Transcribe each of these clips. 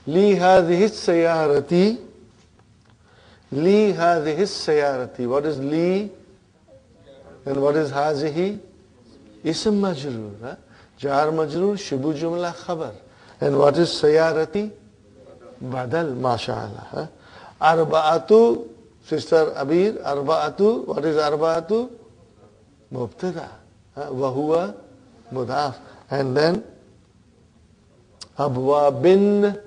Li hadhihi sayyarati. Li hadhihi sayyarati. What is li? And what is hazihi? Ism majroor. Huh? Jar majroor, shibu jumla khabar. And what is sayyarati? Badal, mashallah. Huh? Arba'atu, Sister Abir, arba'atu. What is arba'atu? Mubtada. Wahuwa mudaf. And then abwabin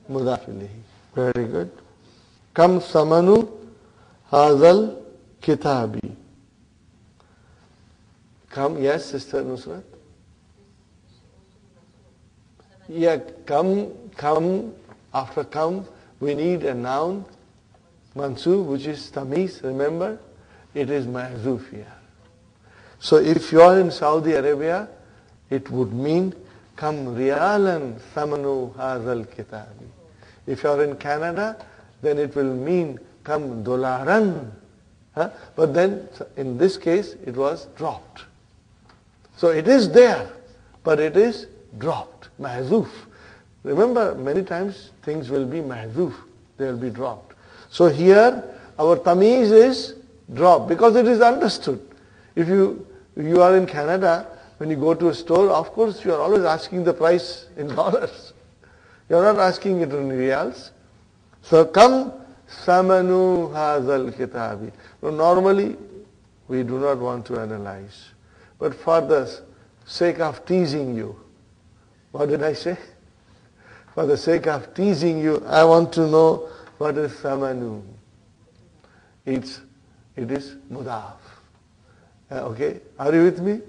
mudaf ilayhi. Very good. Kam samanu hazal kitabi. Come, yes, Sister Nusrat? Yeah, come, after come, we need a noun, mansub, which is tamiz, remember? It is ma'zuf here. So if you are in Saudi Arabia, it would mean, kam riyalan thamanu hazal kitabi. If you are in Canada, then it will mean, kam dolaran. Huh? But then, in this case, it was dropped. So it is there, but it is dropped, mahzuf. Remember, many times things will be mahzuf, they will be dropped. So here, our tamiz is dropped, because it is understood. If you are in Canada, when you go to a store, of course you are always asking the price in dollars. You are not asking it in riyals. So kam samanu hazal kitabi. So normally, we do not want to analyze. But for the sake of teasing you, what did I say? For the sake of teasing you, I want to know what is samanu. It is mudaf. Okay, are you with me?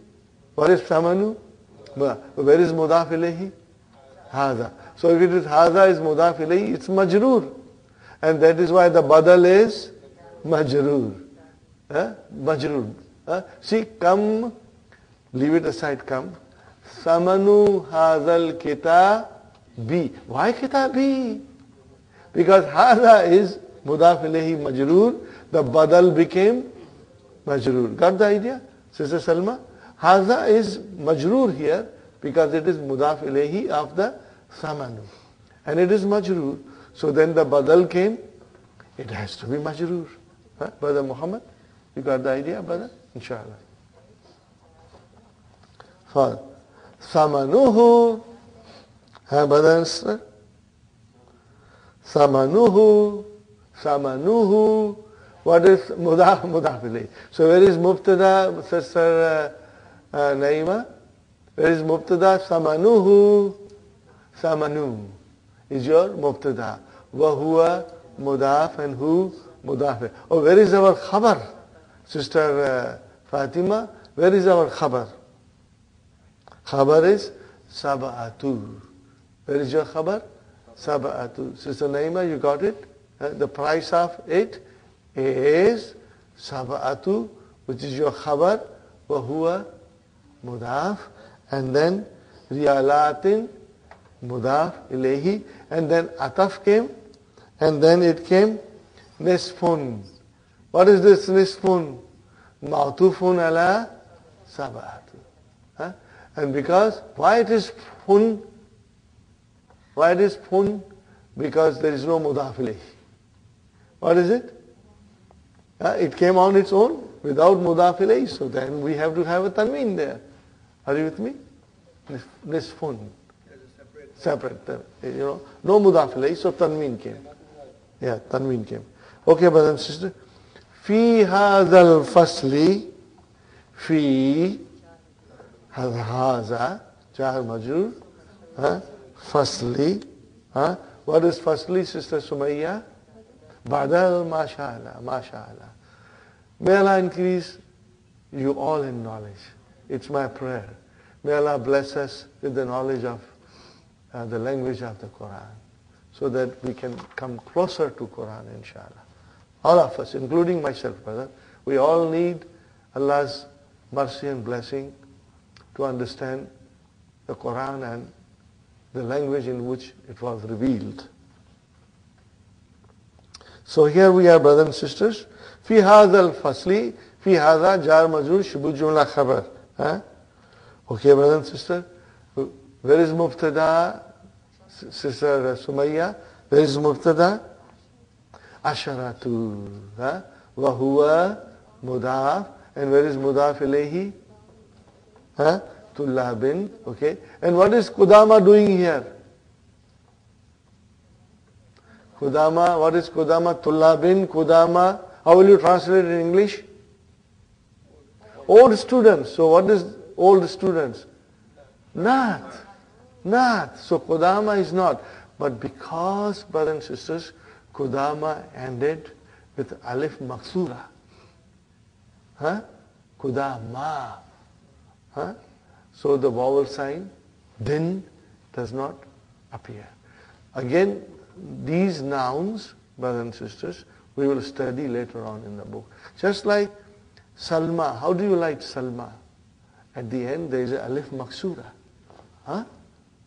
What is samanu? Where is mudaf ilayhi? Haza. So if it is haza is mudaf ilayhi, it's majroor. And that is why the badal is majroor. Majroor. See, come. Leave it aside, come. Samanu hazal kitabi. Why kitabi? Because haza is mudaf ilayhi majroor. The badal became majroor. Got the idea, Sister Salma? Haza is majroor here because it is mudaf ilayhi of the samanu. And it is majroor. So then the badal came. It has to be majroor. Brother Muhammad, you got the idea, brother? Inshallah. For samanuhu, brother and sister? Samanuhu. What is mudaf ilayhi? So where is mubtada, Sister Naima? Where is mubtada? Samanuhu. Samanu is your mubtada. Wahuwa mudaf and hu mudaf. Oh, where is our khabar? Sister Fatima, where is our khabar? Khabar is sab'atu. Where is your khabar? Sab'atu. Sister Naima, you got it? The price of it is sab'atu, which is your khabar, wa huwa mudaf, and then riyalatin mudaf ilayhi, and then ataf came, and then it came nisfun. What is this nisfun? Ma'tufun ala sab'atu. And because, why it is fun? Why it is fun? Because there is no mudaf ilayhi. What is it? It came on its own without mudaf ilayhi. So then we have to have a tanween there. Are you with me? Nisfun. Separate. No mudaf ilayhi, so tanween came. Yeah, tanween came. Okay, brother and sister. Fi hadhal fasli. Fi haza, jar majrur, fasli. What is fasli, Sister Sumayya? Badal, mashallah. May Allah increase you all in knowledge. It's my prayer. May Allah bless us with the knowledge of the language of the Quran, so that we can come closer to Quran, inshallah. All of us, including myself, brother, we all need Allah's mercy and blessing to understand the Quran and the language in which it was revealed. So here we are, brothers and sisters. Fi hadha al-fasli, fi hadha jar majrur shibu jumla khabar. Okay, brothers and sisters. Where is mubtada? Sister Sumayya, where is mubtada? Asharatu. Wa huwa mudaf. And where is mudaf ilayhi? Tullabin. Okay. And what is Qudama doing here? Qudama, what is Qudama? Tullabin, Qudama. How will you translate it in English? Old students. So what is old students? Not. So Qudama is not. But because, brothers and sisters, Qudama ended with alif maksura. Qudama. So the vowel sign din does not appear. Again, these nouns, brothers and sisters, we will study later on in the book. Just like Salma. How do you like Salma? At the end there is a alif maksura.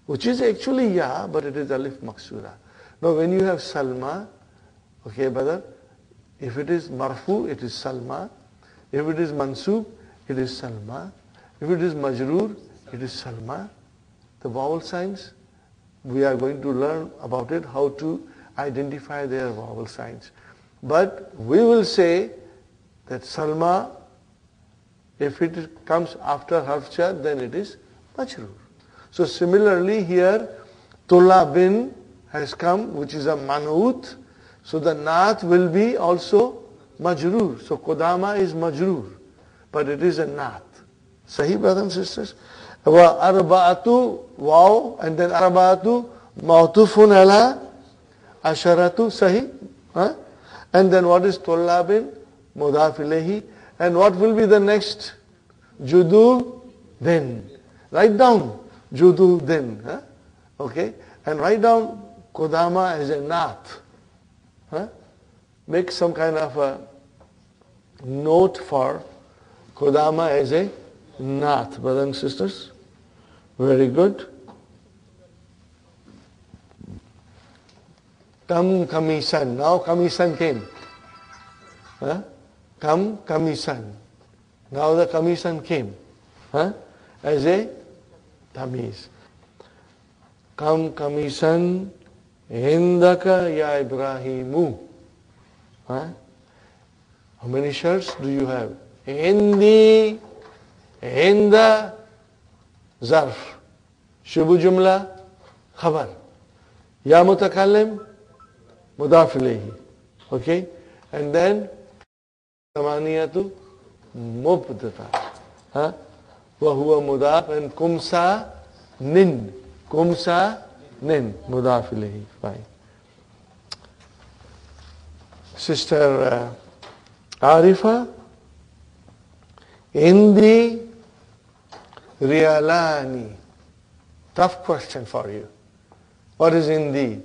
Which is actually ya, but it is alif maksura. Now when you have Salma, okay brother, if it is marfu, it is Salma. If it is mansub, it is Salma. If it is majroor, it is Salma. The vowel signs, we are going to learn about it, how to identify their vowel signs. But we will say that Salma, if it comes after harf jar, then it is majroor. So similarly here, Tullabin has come, which is a man'ut. So the naat will be also majroor. So Qudama is majroor, but it is a naat. Sahih, brothers and sisters? Wa arba'atu, wow, and then arba'atu, ma'tufun ala, asharatu, sahih? And then what is Tullabin? Mudaf ilayhi. And what will be the next? Judu, then. Write down. Judu, then. Okay? And write down Qudama as a naat. Make some kind of a note for Qudama as a naat, brothers and sisters. Very good. Kam kamisan. Now kamisan came. Kam kamisan. Now the kamisan came. As a tamiz. Kam kamisan indaka ya Ibrahimu. How many shirts do you have? Indi, inda, zarf. Shubu jumla, khabar. Ya mutakallim, mudaf ilayhi. Okay? And then, samaniyatu, mubtada. Wa huwa mudaf, and kumsa, nin. Kumsa, nin. Mudaf ilayhi. Fine. Sister Arifa, Indi Rialani. Tough question for you. What is Indi?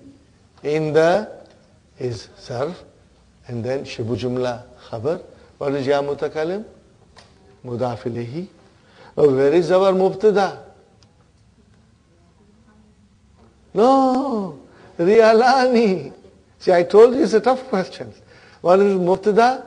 Inda is sarf, and then Shibu Jumla Khabar. What is Ya Mutakalim? Mudaf ilayhi. Where is our Mubtada? No, Rialani. See, I told you it's a tough question. What is Mubtada?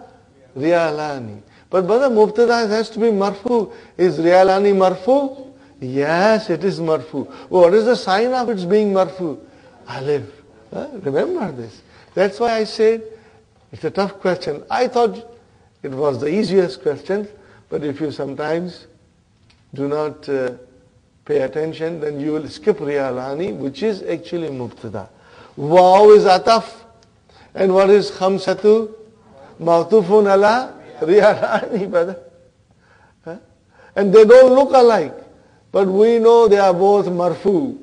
Rialani. But brother, Mubtada has to be marfu. Is Rialani marfu? Yes, it is marfu. What is the sign of its being marfu? Alif. Remember this. That's why I said it's a tough question. I thought it was the easiest question, but if you sometimes do not pay attention, then you will skip Rialani, which is actually Mubtada. Waw is ataf. And what is khamsatu? Ma'tufun ala Rialani, brother. And they don't look alike. But we know they are both marfu.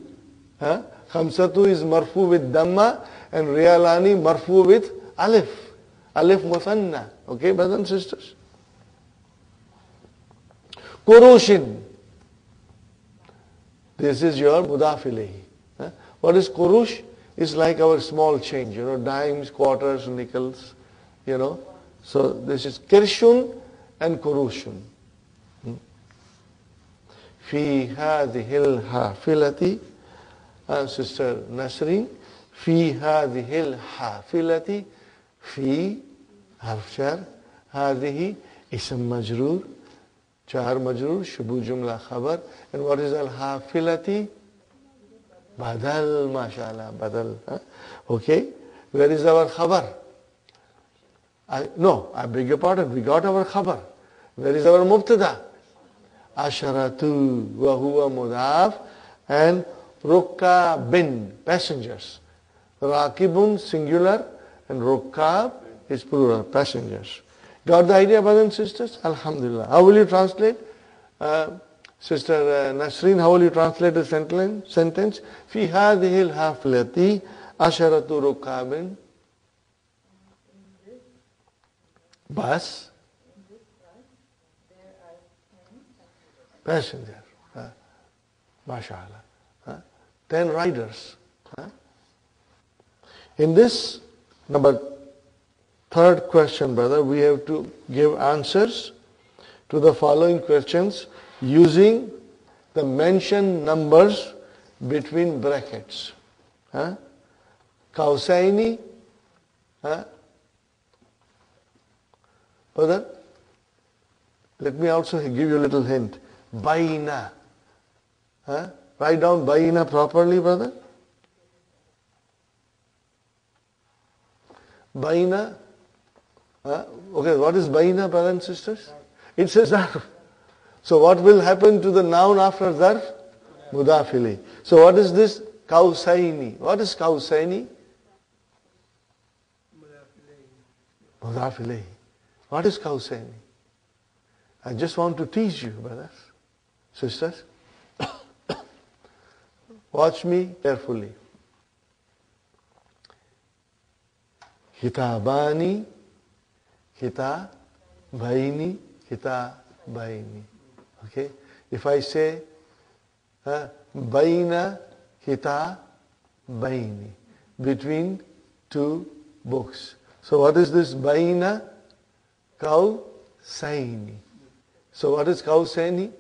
Khamsatu is marfu with dhamma, and Rialani marfu with alif. Alif musanna. Okay, brothers and sisters? Kurushin. This is your mudaf ilayhi. What is kurush? It's like our small change, dimes, quarters, nickels, So this is kirshun and kurushun. Fi hadhihil hafilati, Sister Nasreen, fi hadhihil hafilati, fi harfshar, hadhihi ism majroor, jar majroor, shubu jumla khabar. And what is al hafilati? Badal, mashallah, badal. Huh? Okay. Where is our khabar? No, I beg your pardon. We got our khabar. Where is our mubtada? Asharatu wa huwa mudaf and rukkabin, passengers. Rakibun, singular, and rukkab is plural, passengers. Got the idea, brothers and sisters? Alhamdulillah. How will you translate? Sister Nasreen, how will you translate the sentence? في هذه الحفلة عشرة ركاب. Bus. Passengers. MashaAllah. 10 riders. In this third question, brother, we have to give answers to the following questions using the mentioned numbers between brackets. Kausaini. Brother, let me also give you a little hint. Baina. Write down Baina properly, brother. Baina. Okay, what is Baina, brothers and sisters? It's a zarf. So what will happen to the noun after zarf? Mudafili. So what is this? Kausaini. What is Kausaini? Mudafili. What is Kausaini? I just want to teach you, brothers, sisters. Watch me carefully. Kitabani, kitabaini, kitabaini. Okay? If I say baina kitabaini, between two books. So what is this baina? Kausaini. So what is Kausaini?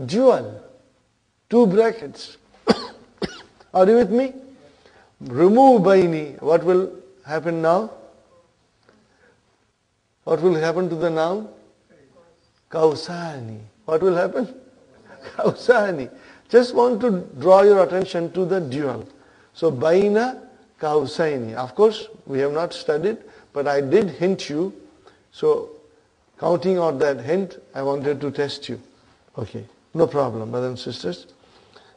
Dual. 2 brackets. Are you with me? Remove baini. What will happen now? What will happen to the noun? Kausani. What will happen? Kausani. Just want to draw your attention to the dual. So baina kausaini. Of course, we have not studied, but I did hint you. So counting out that hint, I wanted to test you. Okay, no problem, brothers and sisters.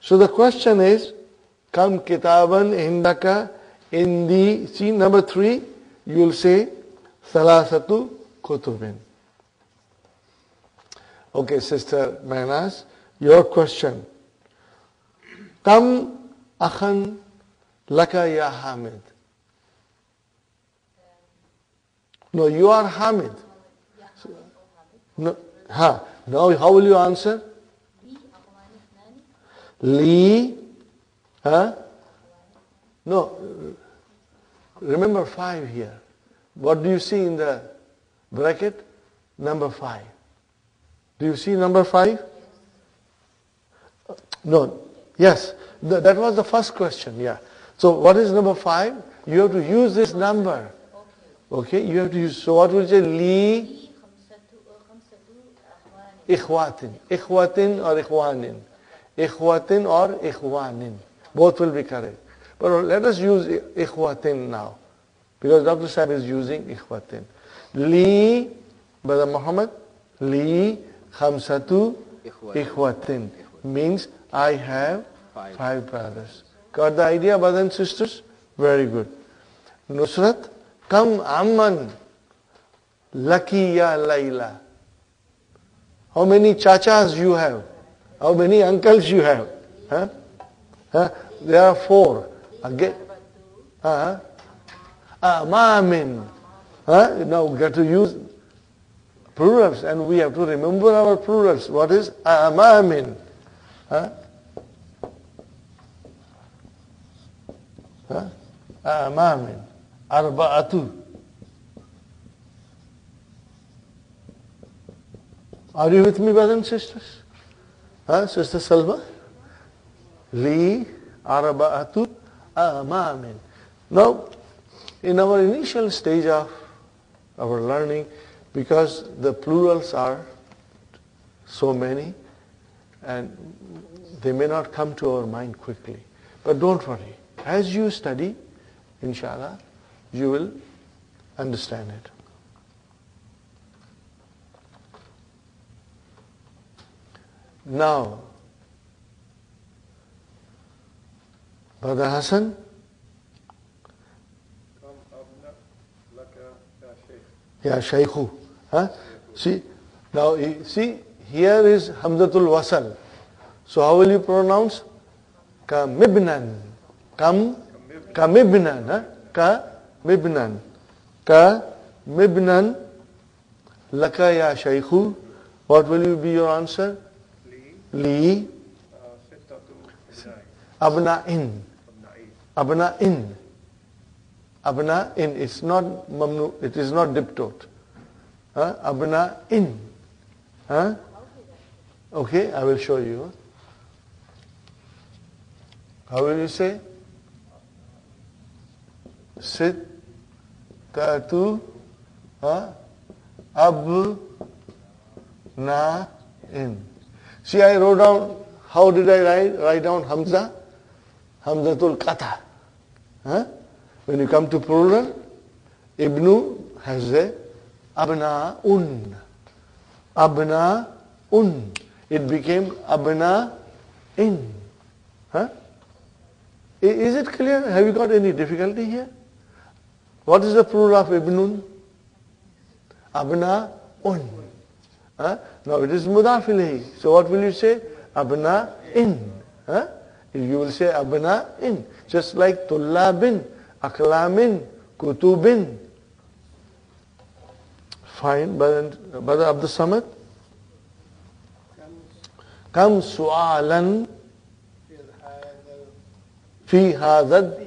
So the question is, Kam kitaban indaka indi. See, number 3, you will say, Salasatu kutubin. Okay, Sister Manas, your question. Kam akhan laka ya Hamid. No, you are Hamid. No, now how will you answer? Li. No. Remember 5 here. What do you see in the bracket? Number 5. Do you see number 5? No. Yes. That was the first question. Yeah. So what is number 5? You have to use this number. Okay. You have to use. So what will you say? Li. Ikhwatin. Ikhwatin or ikhwanin. Ikhwatin or ikhwanin. Both will be correct. But let us use ikhwatin now. Because Dr. Sahib is using ikhwatin. Li, Brother Muhammad, li khamsatu ikhwatin. Means I have 5 brothers. Got the idea, brothers and sisters? Very good. Nusrat, kam amman laki ya Layla. How many chachas you have? How many uncles you have? There are 4. Again. Amamin. Now we got to use plurals and we have to remember our plurals. What is amamin? Amamin. Arba'atu. Are you with me, brothers and sisters? Sister Salva? Li arba'atu amamin. Now, in our initial stage of our learning, because the plurals are so many and they may not come to our mind quickly. But don't worry. As you study, inshallah, you will understand it. Now, Brother Hassan, Ya Shaykhu. Huh? See, now see, here is Hamzatul Wasal. So how will you pronounce? Kamibnan. Kamibnan. Huh? Kamibnan. Kamibnan. Laka ya Shaykhu. What will be your answer? Li. Abna'in. Abna'in. Abna'in. It's not mamnu. It is not diptote. Abna'in. Huh? Okay, I will show you. How will you say? Sittatu abna'in. See, I wrote down, how did I write down Hamza? Hamzatul Qata. Huh? When you come to plural, Ibnu has a Abna'un. Abna'un. It became Abna'in. Huh? Is it clear? Have you got any difficulty here? What is the plural of Ibnun? Abna'un. Huh? Now it is mudaf ilayhi. So what will you say? Abna'in. Huh? You will say Abna'in. Just like Tullabin, Aklamin, Kutubin. Fine, Brother Abdul Samad. Kam su'alan fi hadad.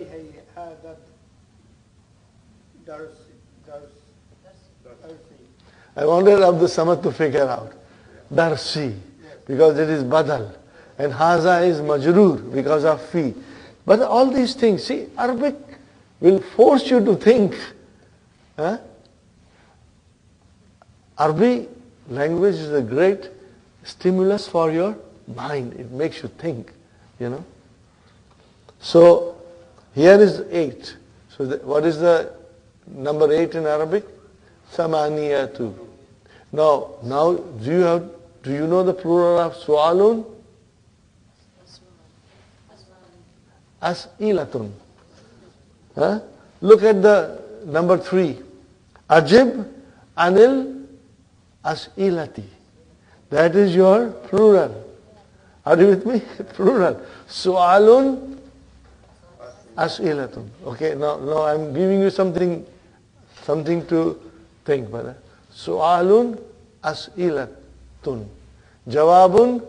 I wanted Abdul Samad to figure out. Darsi, because it is badal. And haza is majroor because of fi. But all these things, see, Arabic will force you to think. Huh? Arabic language is a great stimulus for your mind. It makes you think, you know. So, here is 8. So, what is the number 8 in Arabic? Samaniyatu. Now, do you know the plural of su'alun? As'ilatun. Huh? Look at the number 3. Ajib anil as'ilati. That is your plural. Are you with me? Plural. Su'alun as'ilatun. Okay, now I'm giving you something to think, brother. Su'alun as'ilatun. Jawabun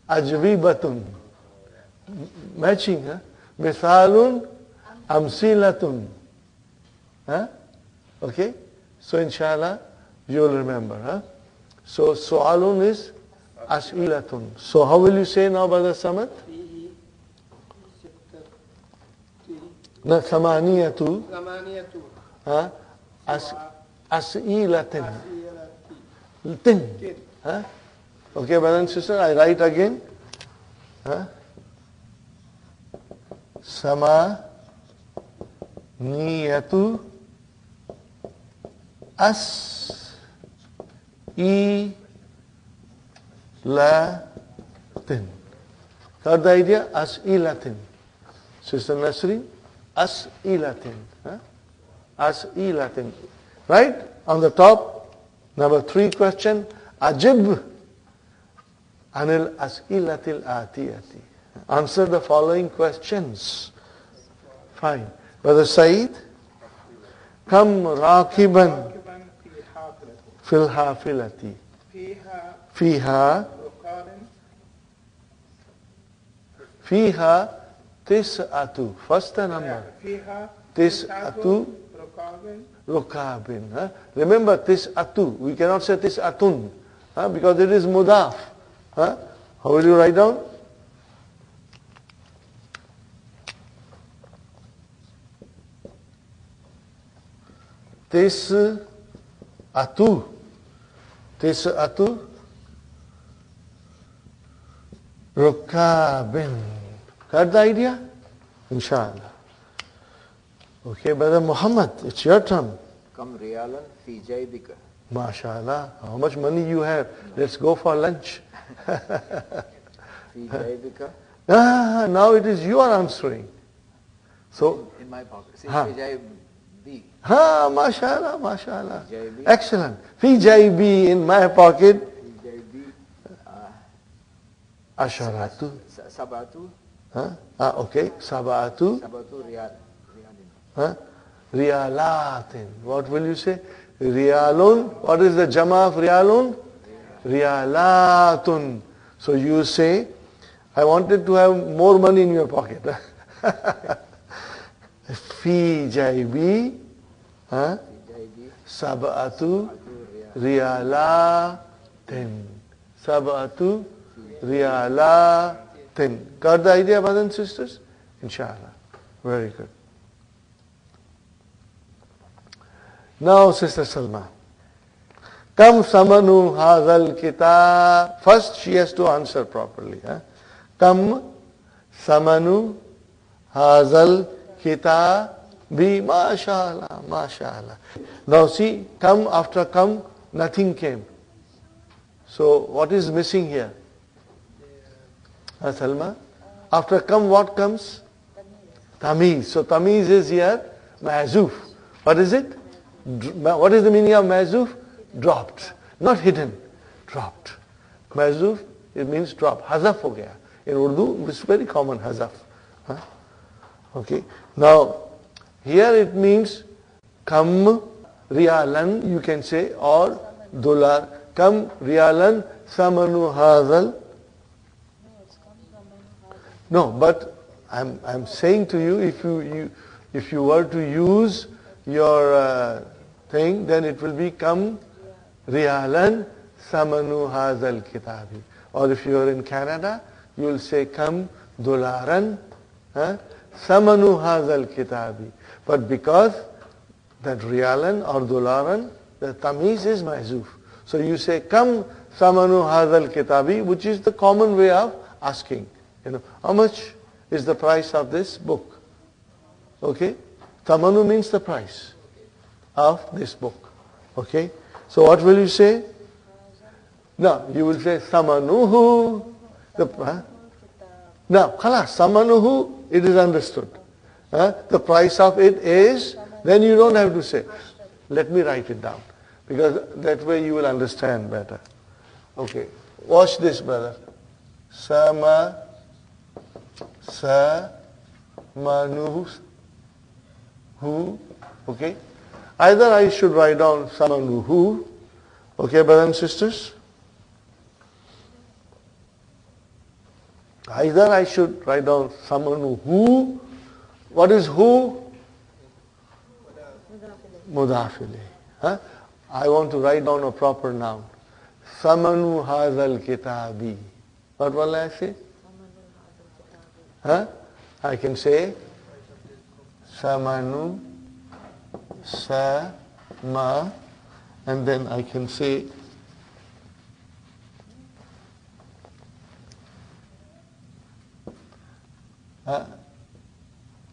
ajwibatun. Matching, huh? Mithalun amsilatun. Huh? Okay? So inshallah, you will remember. Huh? So su'alun is as'ilatun. So how will you say now, Brother Samad? Samaniyatu. Huh? As'ilatin. Tin. Huh? Okay, brother and sister, I write again. Huh? Samaniyatu as'ilatin. Third idea, as'ilatin. Sister Nasreen, as'ilatin. Huh? As'ilatin. Right? On the top, number 3 question, ajib anil as'ilatil atiyati. Answer the following questions. Fine. Brother Saeed, kam rakiban fil hafilati. Fiha tis'atu. First the number. Tis'atu rukabin. Remember tis'atu. We cannot say tis'atun because it is mudaf. How will you write down? Tis'atu rukabin. Got the idea? Inshallah. Okay, Brother Muhammad, it's your turn. Kam riyalan fi jaybika. MashaAllah. How much money you have? Let's go for lunch. Fi jaybika. Now it is you are answering. So, In my pocket. See, Huh. fi jaybi. MashaAllah, MashaAllah. Jaybi. Excellent. Fi jaybi, in my pocket. Fi jaybi. Asharatu. Sabatu. Okay. Sabatu. Sabatu riyalin. Riyalatin. What will you say? Riyalun. What is the jama of riyalun? Riyalatun. So you say, I wanted to have more money in your pocket. Fi jaybi. Fi jaybi. Sab'atu riyalatin. Sab'atu riyalatin. Got the idea, brothers and sisters? Inshallah. Very good. Now, Sister Salma. Kam samanu hazal kitab. First, she has to answer properly. Kam samanu hazal kitab. Bi, mashallah, mashallah. Now see, come after come, nothing came. So what is missing here? Salma? After come, what comes? Tamiz. So tamiz is here, mahzuf. What is it? What is the meaning of mahzuf? Dropped. Not hidden. Dropped. Mahzuf, it means drop. Hazaf ho gaya. In Urdu, it's very common, hazaf. Okay. Now, here it means kam riyalan, you can say, or dollar. Kam riyalan samanu hazal. No, but I'm saying to you, if you were to use your thing, then it will be kam riyalan samanu hazal kitabi. Or if you are in Canada, you will say kam dolaran samanu hazal kitabi. But because that riyalan or dolaran, the tamiz is mahzuf. So you say kam samanu hazal kitabi, which is the common way of asking. How much is the price of this book? Okay? Tamanu means the price of this book. Okay? So what will you say? No, you will say samanuhu. Now, khalas, samanuhu, it is understood. The price of it is, then you don't have to say. Let me write it down. Because that way you will understand better. Okay. Watch this, brother. Samanuhu. Okay. Either I should write down samanuhu. Okay, brothers and sisters. Either I should write down samanuhu. What is who? Mudafili. I want to write down a proper noun. Samanu hazal kitabi. What will I say? I can say samanu sama, and then I can say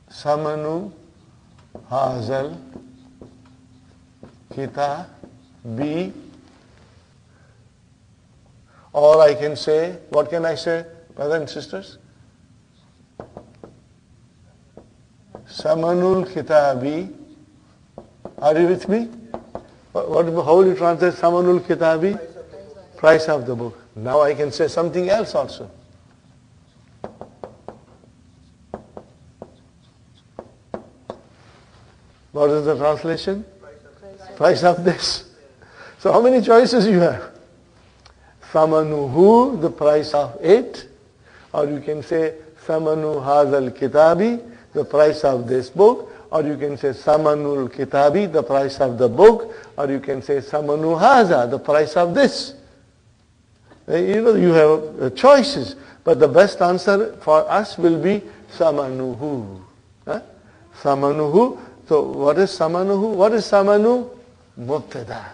samanu hazal kitabi, or I can say, what can I say, brothers and sisters? Samanul kitabi. Are you with me? How will you translate Samanul kitabi? Price of the book. Now I can say something else also. What is the translation? Price of this. So how many choices you have? Samanuhu, the price of it. Or you can say Samanu hazal kitabi, the price of this book. Or you can say Samanul kitabi, the price of the book. Or you can say Samanu haza, the price of this. You have choices. But the best answer for us will be Samanuhu. Samanuhu. So what is Samanuhu? What is Samanu? Mubtada.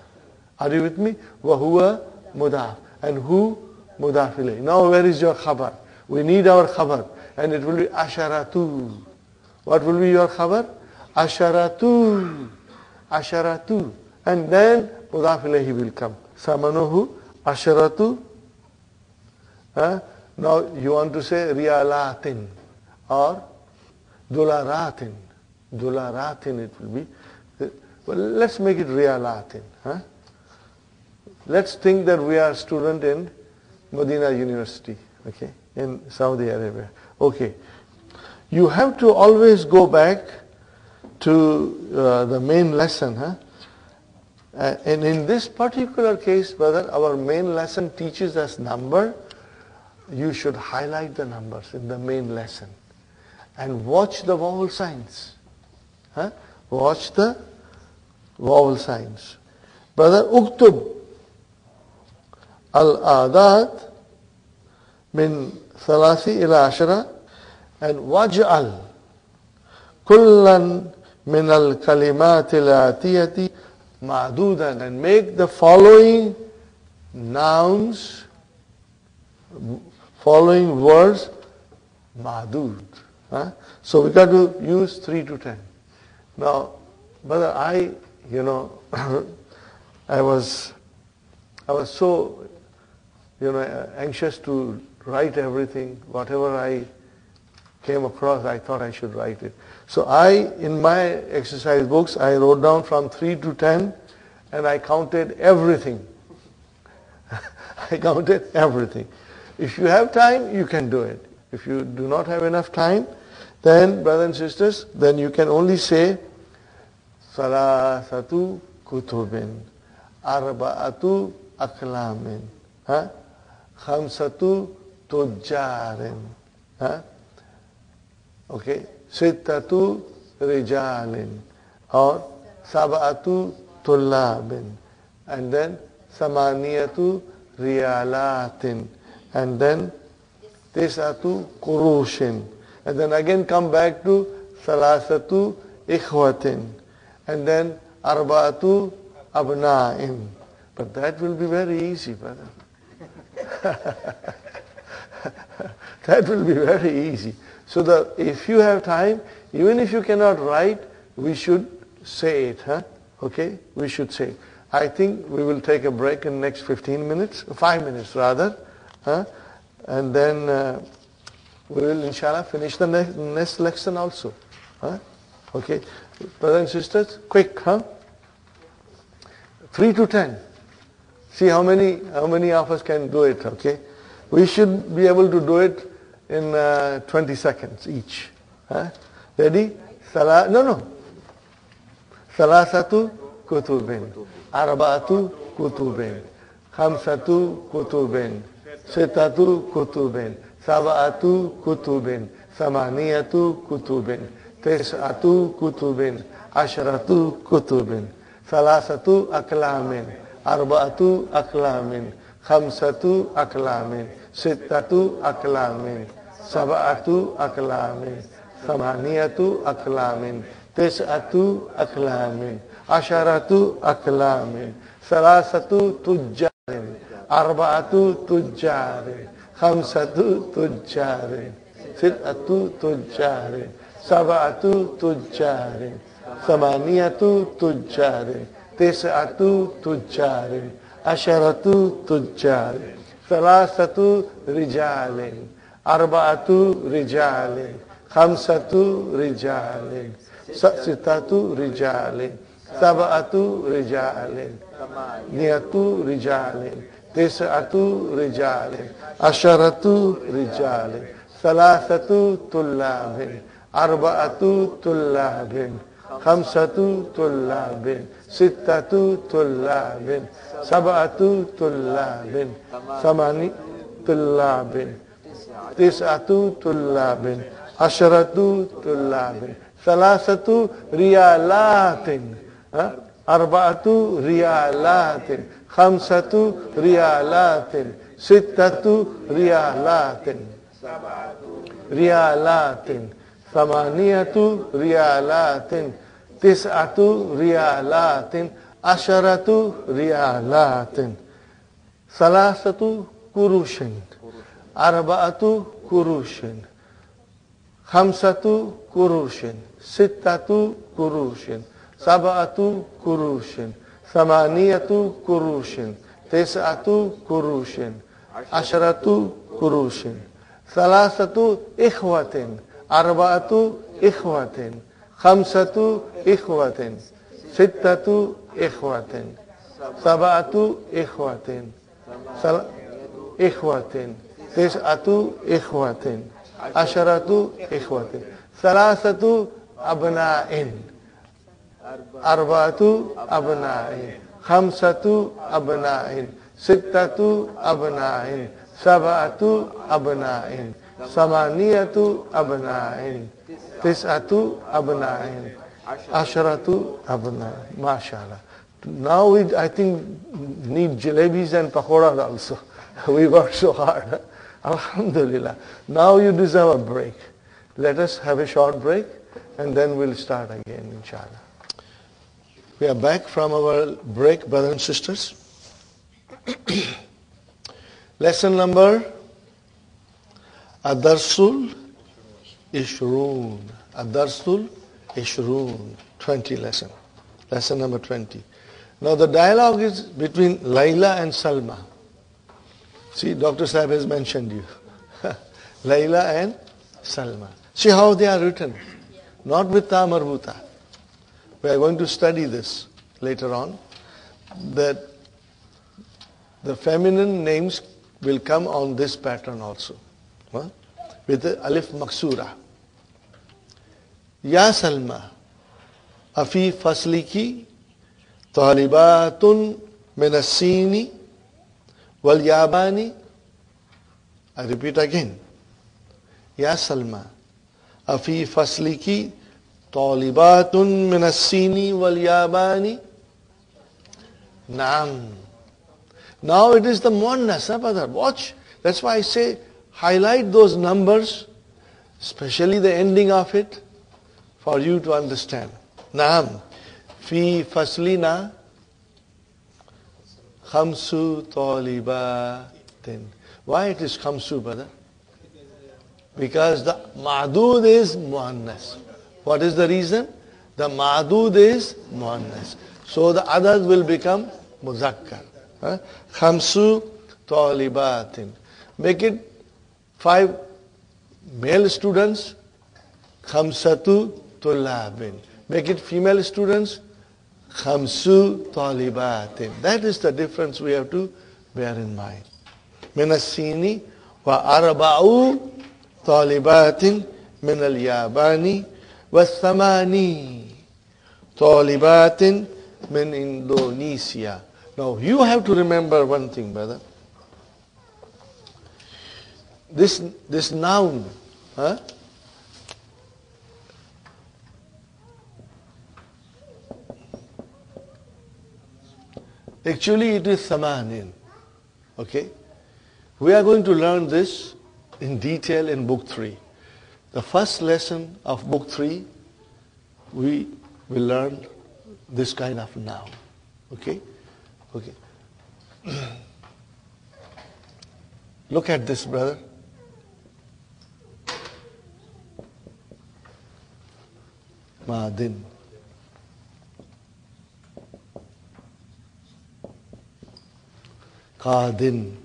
Are you with me? Wahuwa mudaf. And who? Mudaf ilayh. Now where is your khabar? We need our khabar. And it will be asharatu. What will be your khabar? Asharatu. Asharatu. And then mudaf ilayhi will come. Samanuhu asharatu. Now you want to say riyalatin or dolaratin. Dolaratin it will be. Well, let's make it riyalatin. Let's think that we are a student in Medina University, okay, in Saudi Arabia. Okay. You have to always go back to the main lesson. And in this particular case, brother, our main lesson teaches us number. You should highlight the numbers in the main lesson. And watch the vowel signs. Watch the vowel signs. Brother, uktub al-adat min thalasi ila ashara and waj'al kullan min al-kalimat al-atiyati ma'dudan, and make the following nouns, following words ma'dud. So we got to use 3 to 10. Now, brother, I was so, anxious to write everything. Whatever I came across, I thought I should write it. So in my exercise books, I wrote down from 3 to 10, and I counted everything. I counted everything. If you have time, you can do it. If you do not have enough time, then, brothers and sisters, then you can only say, Salasatu kutubin, arba'atu aklamin, khamsatu tujjarin, okay, sittatu rijalin, or sab'atu tullabin, and then samaniyatu riyalatin, and then tis'atu kurushin, and then again come back to salasatu ikhwatin, and then arba'atu abna'in. But that will be very easy, brother. That will be very easy. So that if you have time, even if you cannot write, we should say it. Okay? We should say it. I think we will take a break in the next 15 minutes, 5 minutes rather. And then we will, inshallah, finish the next lesson also. Okay? Brothers and sisters, quick, 3 to 10. See how many of us can do it, okay? We should be able to do it in 20 seconds each. Ready? Salasatu kutubin, arba'atu kutubin, khamsatu kutubin, sittatu kutubin, sab'atu kutubin, samaniyatu kutubin, tis'atu kutubin, asharatu kutubin, salasatu aklamin, arba'atu aklamin, khamsatu aklamin, sittatu aklamin, sab'atu aklamin, samaniyatu aklamin, tis'atu aklamin, asharatu aklamin, salasatu tujjarin, arba'atu tujjarin, khamsatu tujjarin, sittatu tujjarin, sab'atu tujjarin, samaniyatu tujjarin, tis'atu tujjarin, asharatu tujjarin, salasatu rijalin, arba'atu rijalin, khamsatu rijalin, sittatu rijalin, sab'atu rijalin, niyatu rijalin, tis'atu rijalin, asharatu rijalin, salasatu tullabin, arba'atu tullabin, khamsatu tullabin, sittatu tullabin, sab'atu tullabin, samani tullabin, tis'atu tullabin, asharatu tullabin, salasatu riyalatin, arba'atu riyalatin, khamsatu riyalatin, sittatu riyalatin, riyalatin, samaniyatu riyalatin, tis'atu riyalatin, asharatu riyalatin, salasatu kurushin, arba'atu kurushin, Khamsatu kurushin. Sittatu kurushin. Sab'atu kurushin. Thamaniyatu kurushin. Tis'atu kurushin. Asharatu kurushin. Thalathatu ikhwatin. Arba'atu ikhwatin. Khamsatu ikhwatin. Sittatu ikhwatin. Sab'atu ikhwatin. Ikhwatin. Tis'atu ikhwatin. Asharatu ikhwatin. Thalathatu abna'in. Arba'atu abna'in. Khamsatu abna'in. Sittatu abna'in. Sab'atu abna'in. Samaniyatu abna'in. Tis'atu abna'in. Asharatu abna'in. MashaAllah. Now we, I think, need jalebis and pakoras also. We worked so hard. Alhamdulillah. Now you deserve a break. Let us have a short break and then we'll start again, inshallah. We are back from our break, brothers and sisters. Lesson number Adarsul Ishrun. Adarsul Ishrun. 20 lesson. Lesson number 20. Now the dialogue is between Layla and Salma. See, Dr. Sahib has mentioned you. Layla and Salma. See how they are written. Not with ta marbuta. We are going to study this later on. That the feminine names will come on this pattern also. Huh? With the alif maksura. Ya Salma, afi fasliki talibatun minasini wal yabani. I repeat again. Ya Salma, afi fasliki talibatun minasini wal yabani. Naam. Now it is the muannas, brother. Watch. That's why I say highlight those numbers, especially the ending of it, for you to understand. Naam. Fi faslina khamsu talibatin. Why it is khamsu, brother? Because the ma'dud is muannas. What is the reason? The ma'dud is muannas. So the others will become muzakkar. Khamsu talibatin. Make it 5 male students. Khamsatu tulabin. Make it female students. Khamsu talibatin. That is the difference we have to bear in mind. Minasini wa arba'u talibatin min al-yabani wa thamani talibatin min Indonesia. Now you have to remember one thing, brother. This noun, actually it is samanin. Okay? We are going to learn this in detail in book 3. The first lesson of book 3, we will learn this kind of noun. Okay? Okay. Look at this, brother. Ma'adin. Qadin.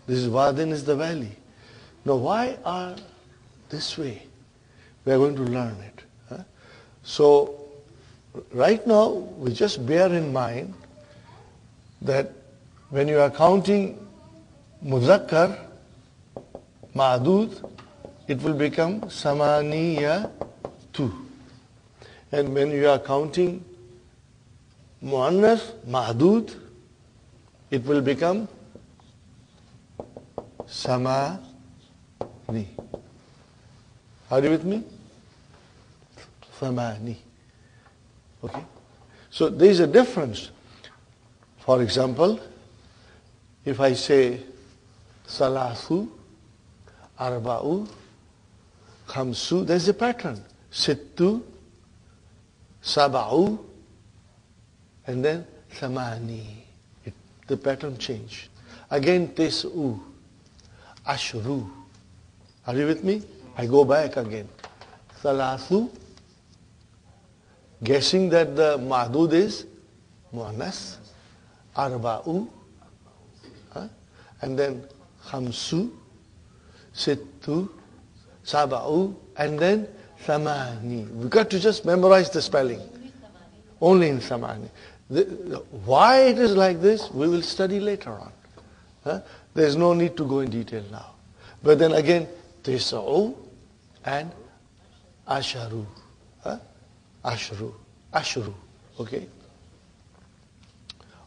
This Wadin is the valley. Now why are this way? We are going to learn it. So right now we just bear in mind that when you are counting muzakkar, ma'dud, it will become samaniya 2. And when you are counting muannas, ma'dud, it will become samani. Are you with me? Samani. Okay? So there is a difference. For example, if I say salasu, arba'u, khamsu, there is a pattern. Sittu, sab'u, and then samani. The pattern changed. Again, tis'u, ashru. Are you with me? I go back again. Salasu, guessing that the ma'dud is muannas. Arba'u, and then khamsu, sittu, saba'u, and then samani. We've got to just memorize the spelling. Only in samani. Why it is like this, we will study later on. There is no need to go in detail now. But then again, tis'u and asharu. Ashru. Okay?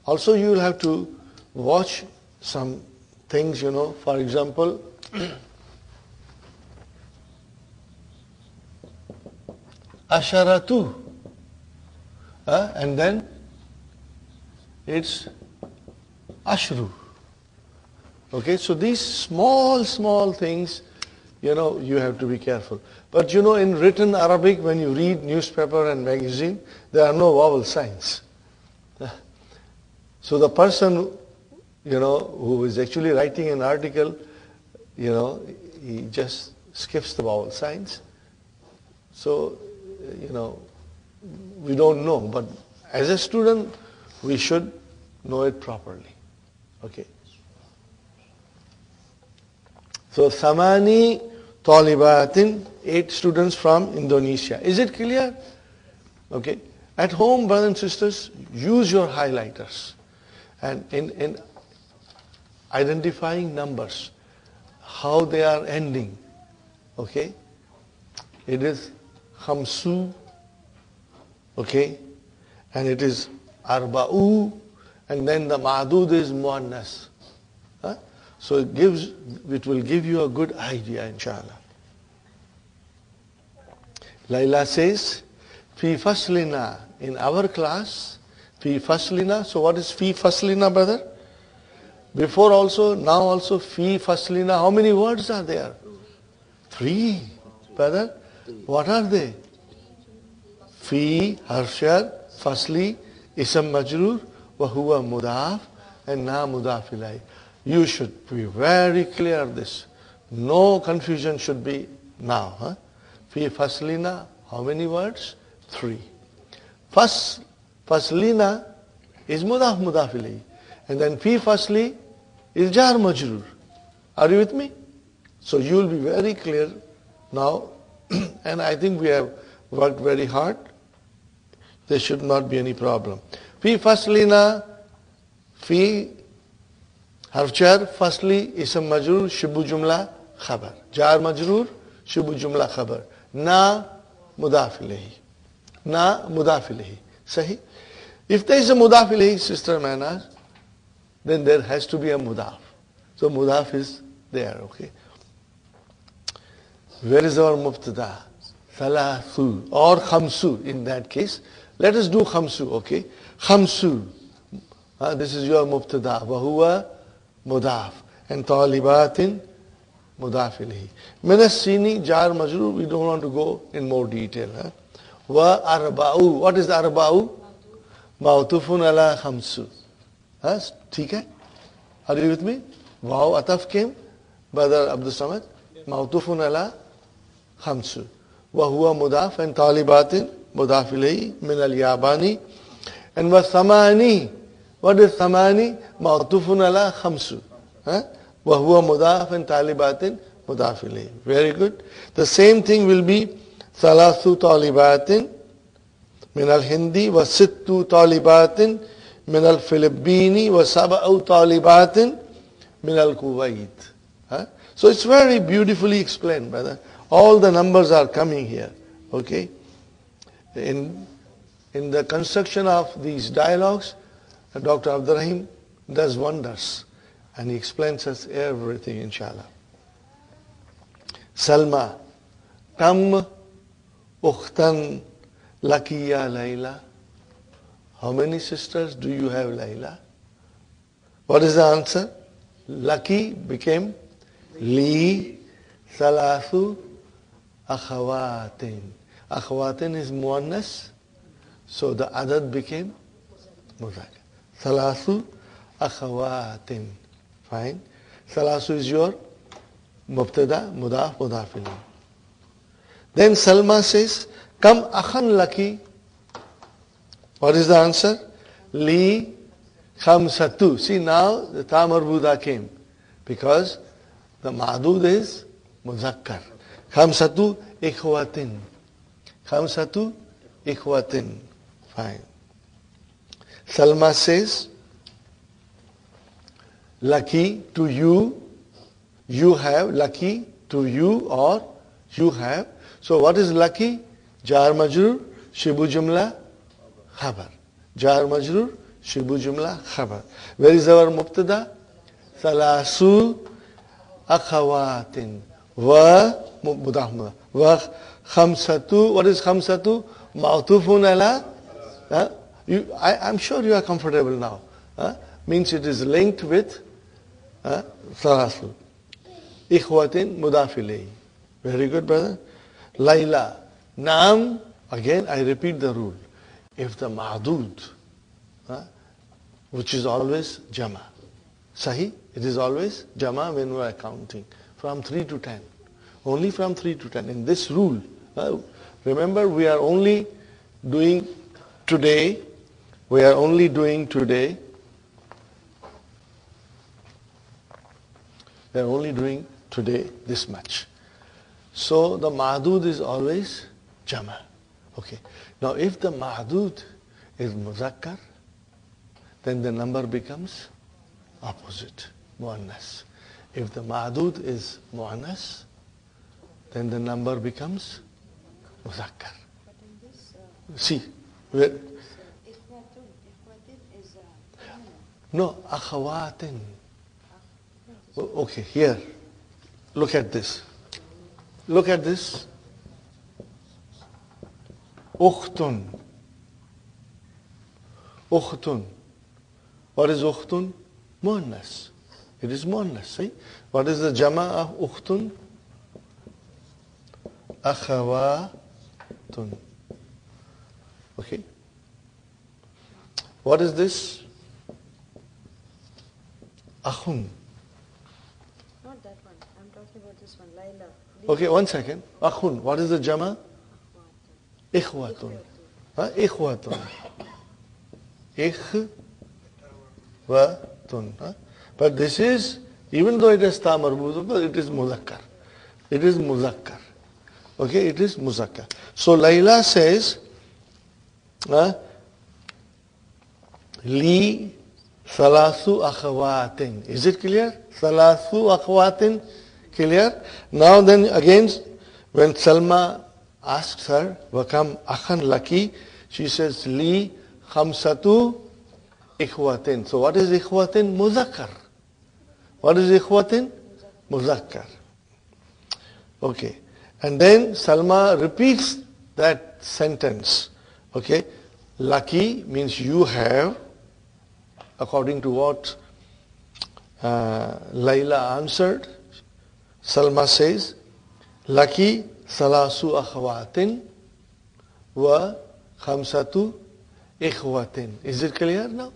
Also, you will have to watch some things, for example, asharatu. And then it's ashru. Okay, so these small things, you have to be careful. But in written Arabic, when you read newspaper and magazine, there are no vowel signs. So the person, who is actually writing an article, he just skips the vowel signs. So, we don't know. But as a student, we should know it properly. Okay. So, Samani Talibatin, 8 students from Indonesia. Is it clear? Okay. At home, brothers and sisters, use your highlighters. And in identifying numbers, how they are ending. Okay. It is khamsu. Okay. And it is arba'u. And then the ma'dud is muannas. So it will give you a good idea, inshallah. Laila says, fi faslina, in our class, fi faslina. So what is fi faslina, brother? Before also, now also, fi faslina. How many words are there? 3, brother. What are they? Fi, harshar, fasli, isam majrur, wa huwa mudaf, and na mudaf ilay. You should be very clear this. No confusion should be now. Fi faslina, how many words? 3. Faslina is mudaf ilayhi. And then fi fasli is jar majrur. Are you with me? So you will be very clear now. And I think we have worked very hard. There should not be any problem. Fi faslina, fi harf jar, fasli, ism majrur, shibu jumla, khabar. Jar majrur, shibu jumla, khabar. Na mudaf ilayhi. Na mudaf ilayhi. Sahi? If there is a mudaf ilayhi, Sister Manas, then there has to be a mudaf. So mudaf is there, okay? Where is our mubtada? Thalathu or khamsu in that case. Let us do khamsu, okay? Khamsu. This is your mubtada. Wahuwa mudaf. And talibatin mudaf ilayhi. Minasini jar majrur. We don't want to go in more detail. Wa arba'u. What is arba'u? Ma'tufun ala khamsu. ठीक है? Are you with me? Wow, ataf came. Brother Abdul Samad. Ma'tufun ala khamsu. Wa huwa mudaf and talibatin mudaf ilayhi min al-yabani. And wa thamani. What is thamani? Ma'tufun ala khamsu. Wa huwa mudaf and talibatin mudaf ilayhi. Very good. The same thing will be thalathu talibatin min al-hindi wa sittu talibatin min al-Philippini wa sab'u talibatin min al-Kuwait. So it's very beautifully explained, brother. All the numbers are coming here. Okay? In the construction of these dialogues, Dr. Abdurrahim does wonders. And he explains us everything, inshallah. Salma, kam ukhtan lakiya Layla. How many sisters do you have, Layla? What is the answer? Laki became li salasu akhawatin. Akhawatin is muannas, so the adad became muzakkar. Salasu akhawatin. Fine. Salasu is your mubtada, mudaf, mudaf ilayh. Then Salma says, Kam akhan laki. What is the answer? Li khamsatu. See, now the ta marbuda came. Because the ma'dud is muzakkar. Khamsatu ikhwatin. Khamsatu ikhwatin. Fine. Salma says, lucky to you, you have, lucky to you or you have. So what is lucky? Jar majrur, shibu jumla, khabar. Jar majrur, shibu jumla, khabar. Where is our mubtada? Salasu akhawatin. Wa mudahma. Wa khamsatu. What is khamsatu? Ma'tufun ala. I'm sure you are comfortable now. Means it is linked with salasu. Ikhwatin mudaf ilayhi. Very good, brother. Layla. Naam. Again, I repeat the rule. If the ma'dud, which is always jama. Sahi, it is always jama when we are counting. From 3 to 10. Only from 3 to 10. In this rule, remember we are only doing today, we are only doing today this much. So the ma'dud is always jama. Okay. Now if the ma'dud is muzakkar, then the number becomes opposite, muannas. If the ma'dud is muannas, then the number becomes muzakkar. See, where? No, akhawatin. Okay, here. Look at this. Look at this. Ukhtun. Ukhtun. What is ukhtun? Muannas. It is muannas. See? What is the jama of ukhtun? Akhawatun. Okay. What is this? Akhun. Not that one. I'm talking about this one. Laila. Okay, one second. Akhun. What is the jama? Ikhwatun. Ikhwatun. Ikhwatun. But this is, even though it is ta marbuta, it is muzakkar. It is muzakkar. Okay, it is muzakkar. So Layla says, Li Salasu akhawatin. Is it clear? Salasu akhawatin. Clear? Now then again, when Salma asks her, Wakam akhan laki, she says, Li khamsatu ikhwatin. So what is ikhwatin? Muzakkar. What is ikhwatin? Muzakkar. Okay. And then Salma repeats that sentence. Okay. Lucky means you have, according to what Layla answered. Salma says, Lucky salasu akhwatin wa khamsatu ikhwatin. Is it clear now?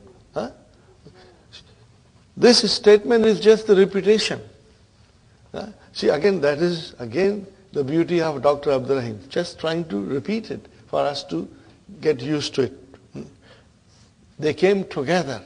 This statement is just the repetition. See, again, that is again the beauty of Dr. Abdul Rahim. Just trying to repeat it for us to get used to it. They came together.